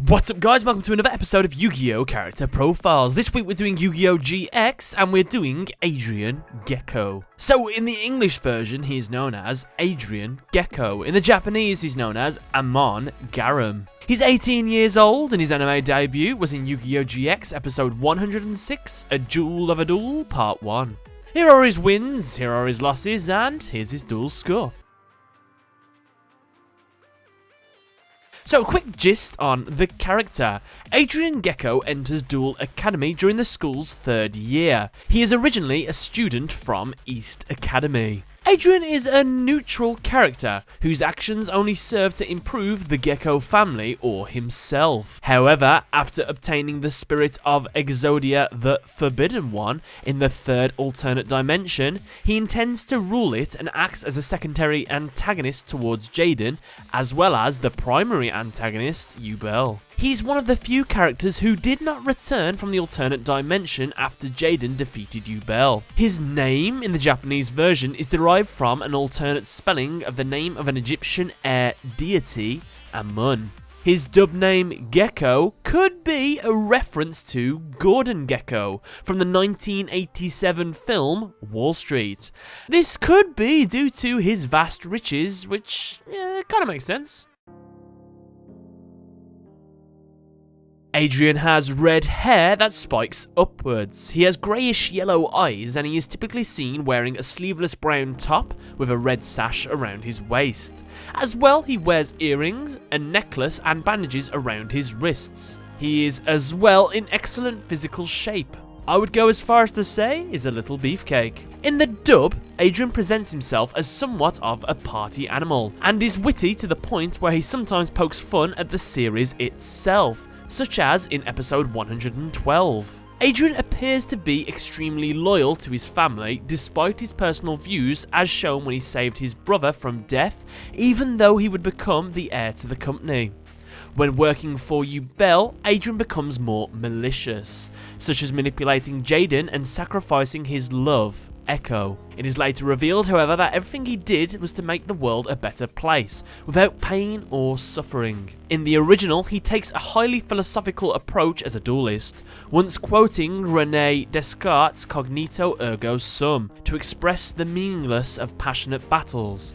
What's up guys, welcome to another episode of Yu-Gi-Oh! Character Profiles. This week we're doing Yu-Gi-Oh! GX and we're doing Adrian Gecko. So in the English version he is known as Adrian Gecko. In the Japanese he's known as Amon Garam. He's 18 years old and his anime debut was in Yu-Gi-Oh! GX episode 106, A Duel of a Duel Part 1. Here are his wins, here are his losses, and here's his duel score. So, a quick gist on the character. Adrian Gecko enters Duel Academy during the school's 3rd year. He is originally a student from East Academy. Adrian is a neutral character whose actions only serve to improve the Gecko family or himself. However, after obtaining the spirit of Exodia the Forbidden One in the 3rd alternate dimension, he intends to rule it and acts as a secondary antagonist towards Jaden, as well as the primary antagonist, Yugioh. He's one of the few characters who did not return from the alternate dimension after Jaden defeated Yugioh. His name in the Japanese version is derived from an alternate spelling of the name of an Egyptian air deity, Amon. His dub name Gecko could be a reference to Gordon Gecko from the 1987 film Wall Street. This could be due to his vast riches, which kind of makes sense. Adrian has red hair that spikes upwards. He has greyish yellow eyes and he is typically seen wearing a sleeveless brown top with a red sash around his waist. As well, he wears earrings, a necklace and bandages around his wrists. He is as well in excellent physical shape. I would go as far as to say is a little beefcake. In the dub, Adrian presents himself as somewhat of a party animal and is witty to the point where he sometimes pokes fun at the series itself, such as in episode 112. Adrian appears to be extremely loyal to his family despite his personal views as shown when he saved his brother from death, even though he would become the heir to the company. When working for Yugioh, Adrian becomes more malicious, such as manipulating Jaden and sacrificing his love, Echo. It is later revealed, however, that everything he did was to make the world a better place, without pain or suffering. In the original, he takes a highly philosophical approach as a duelist, once quoting René Descartes' cognito ergo sum to express the meaningless of passionate battles.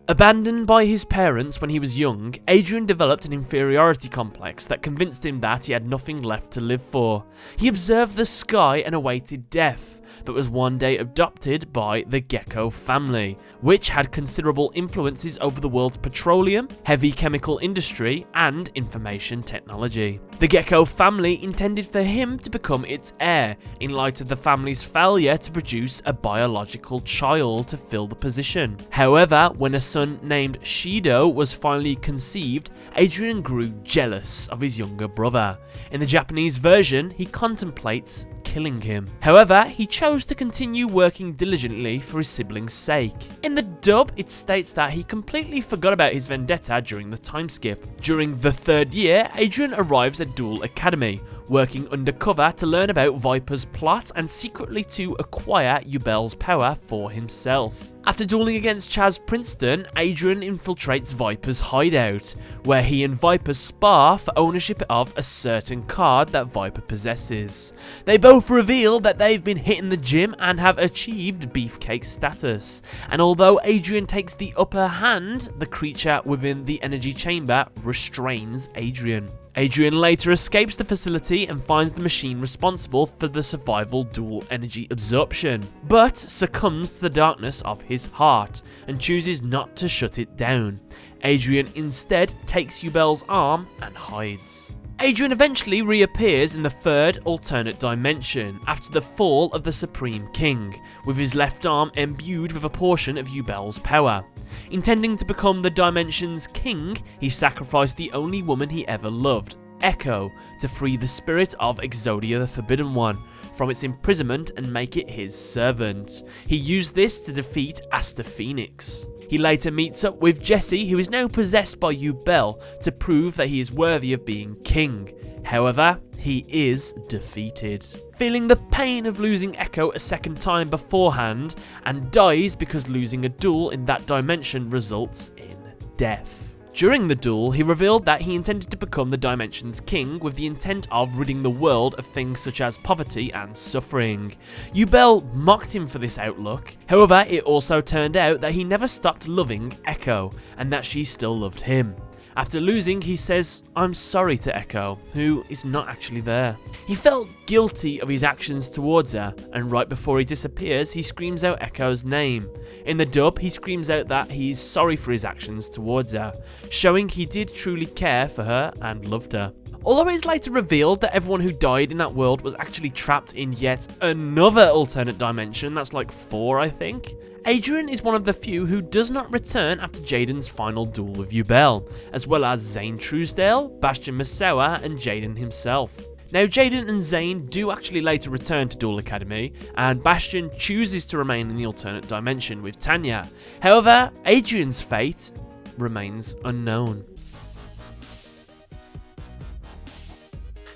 Abandoned by his parents when he was young, Adrian developed an inferiority complex that convinced him that he had nothing left to live for. He observed the sky and awaited death, but was one day adopted by the Gecko family, which had considerable influences over the world's petroleum, heavy chemical industry, and information technology. The Gecko family intended for him to become its heir, in light of the family's failure to produce a biological child to fill the position. However, when a son named Shido was finally conceived, Adrian grew jealous of his younger brother. In the Japanese version, he contemplates killing him. However, he chose to continue working diligently for his sibling's sake. In the dub, it states that he completely forgot about his vendetta during the time skip. During the 3rd year, Adrian arrives at Duel Academy, working undercover to learn about Viper's plot and secretly to acquire Yugioh's power for himself. After dueling against Chaz Princeton, Adrian infiltrates Viper's hideout, where he and Viper spar for ownership of a certain card that Viper possesses. They both reveal that they've been hitting the gym and have achieved beefcake status, and although Adrian takes the upper hand, the creature within the energy chamber restrains Adrian. Adrian later escapes the facility and finds the machine responsible for the survival dual energy absorption, but succumbs to the darkness of his heart and chooses not to shut it down. Adrian instead takes Yugioh's arm and hides. Adrian eventually reappears in the 3rd alternate dimension after the fall of the Supreme King, with his left arm imbued with a portion of Yugioh's power. Intending to become the dimension's king, he sacrificed the only woman he ever loved, Echo, to free the spirit of Exodia the Forbidden One from its imprisonment and make it his servant. He used this to defeat Asta Phoenix. He later meets up with Jesse, who is now possessed by Yugioh, to prove that he is worthy of being king. However, he is defeated, feeling the pain of losing Echo a second time beforehand, and dies because losing a duel in that dimension results in death. During the duel, he revealed that he intended to become the Dimension's king with the intent of ridding the world of things such as poverty and suffering. Yugioh mocked him for this outlook. However, it also turned out that he never stopped loving Echo, and that she still loved him. After losing, he says, "I'm sorry" to Echo, who is not actually there. He felt guilty of his actions towards her, and right before he disappears, he screams out Echo's name. In the dub, he screams out that he's sorry for his actions towards her, showing he did truly care for her and loved her. Although it is later revealed that everyone who died in that world was actually trapped in yet another alternate dimension, that's like 4 I think, Adrian is one of the few who does not return after Jaden's final duel with Yugioh, as well as Zane Truesdale, Bastian Masawa, and Jaden himself. Now, Jaden and Zane do actually later return to Duel Academy, and Bastian chooses to remain in the alternate dimension with Tanya. However, Adrian's fate remains unknown.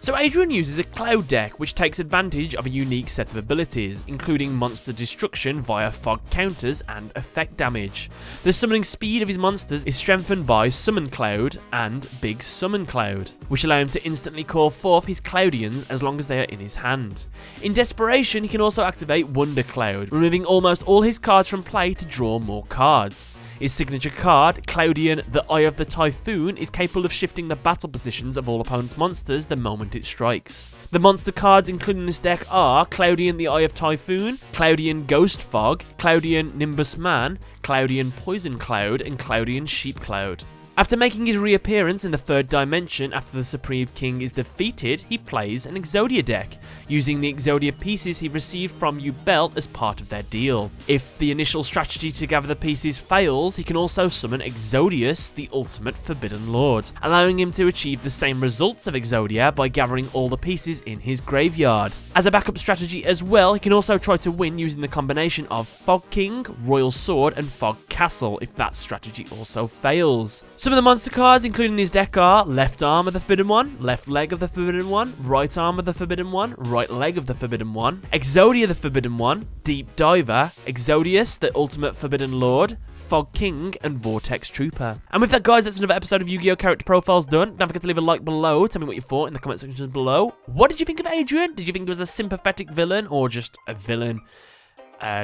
So Adrian uses a cloud deck which takes advantage of a unique set of abilities, including monster destruction via fog counters and effect damage. The summoning speed of his monsters is strengthened by Summon Cloud and Big Summon Cloud, which allow him to instantly call forth his Cloudians as long as they are in his hand. In desperation, he can also activate Wonder Cloud, removing almost all his cards from play to draw more cards. His signature card, Cloudian the Eye of the Typhoon, is capable of shifting the battle positions of all opponents' monsters the moment it strikes. The monster cards included in this deck are Cloudian the Eye of Typhoon, Cloudian Ghost Fog, Cloudian Nimbus Man, Cloudian Poison Cloud, and Cloudian Sheep Cloud. After making his reappearance in the 3rd dimension after the Supreme King is defeated, he plays an Exodia deck, using the Exodia pieces he received from Yugioh as part of their deal. If the initial strategy to gather the pieces fails, he can also summon Exodius, the ultimate Forbidden Lord, allowing him to achieve the same results of Exodia by gathering all the pieces in his graveyard. As a backup strategy as well, he can also try to win using the combination of Fog King, Royal Sword, and Fog Castle if that strategy also fails. Some of the monster cards included in his deck are Left Arm of the Forbidden One, Left Leg of the Forbidden One, Right Arm of the Forbidden One, Right Leg of the Forbidden One, Exodia the Forbidden One, Deep Diver, Exodius the Ultimate Forbidden Lord, Fog King, and Vortex Trooper. And with that, guys, that's another episode of Yu-Gi-Oh! Character Profiles done. Don't forget to leave a like below. Tell me what you thought in the comment section below. What did you think of Adrian? Did you think he was a sympathetic villain or just a villain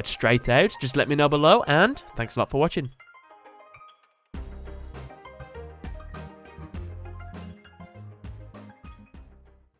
straight out? Just let me know below, and thanks a lot for watching.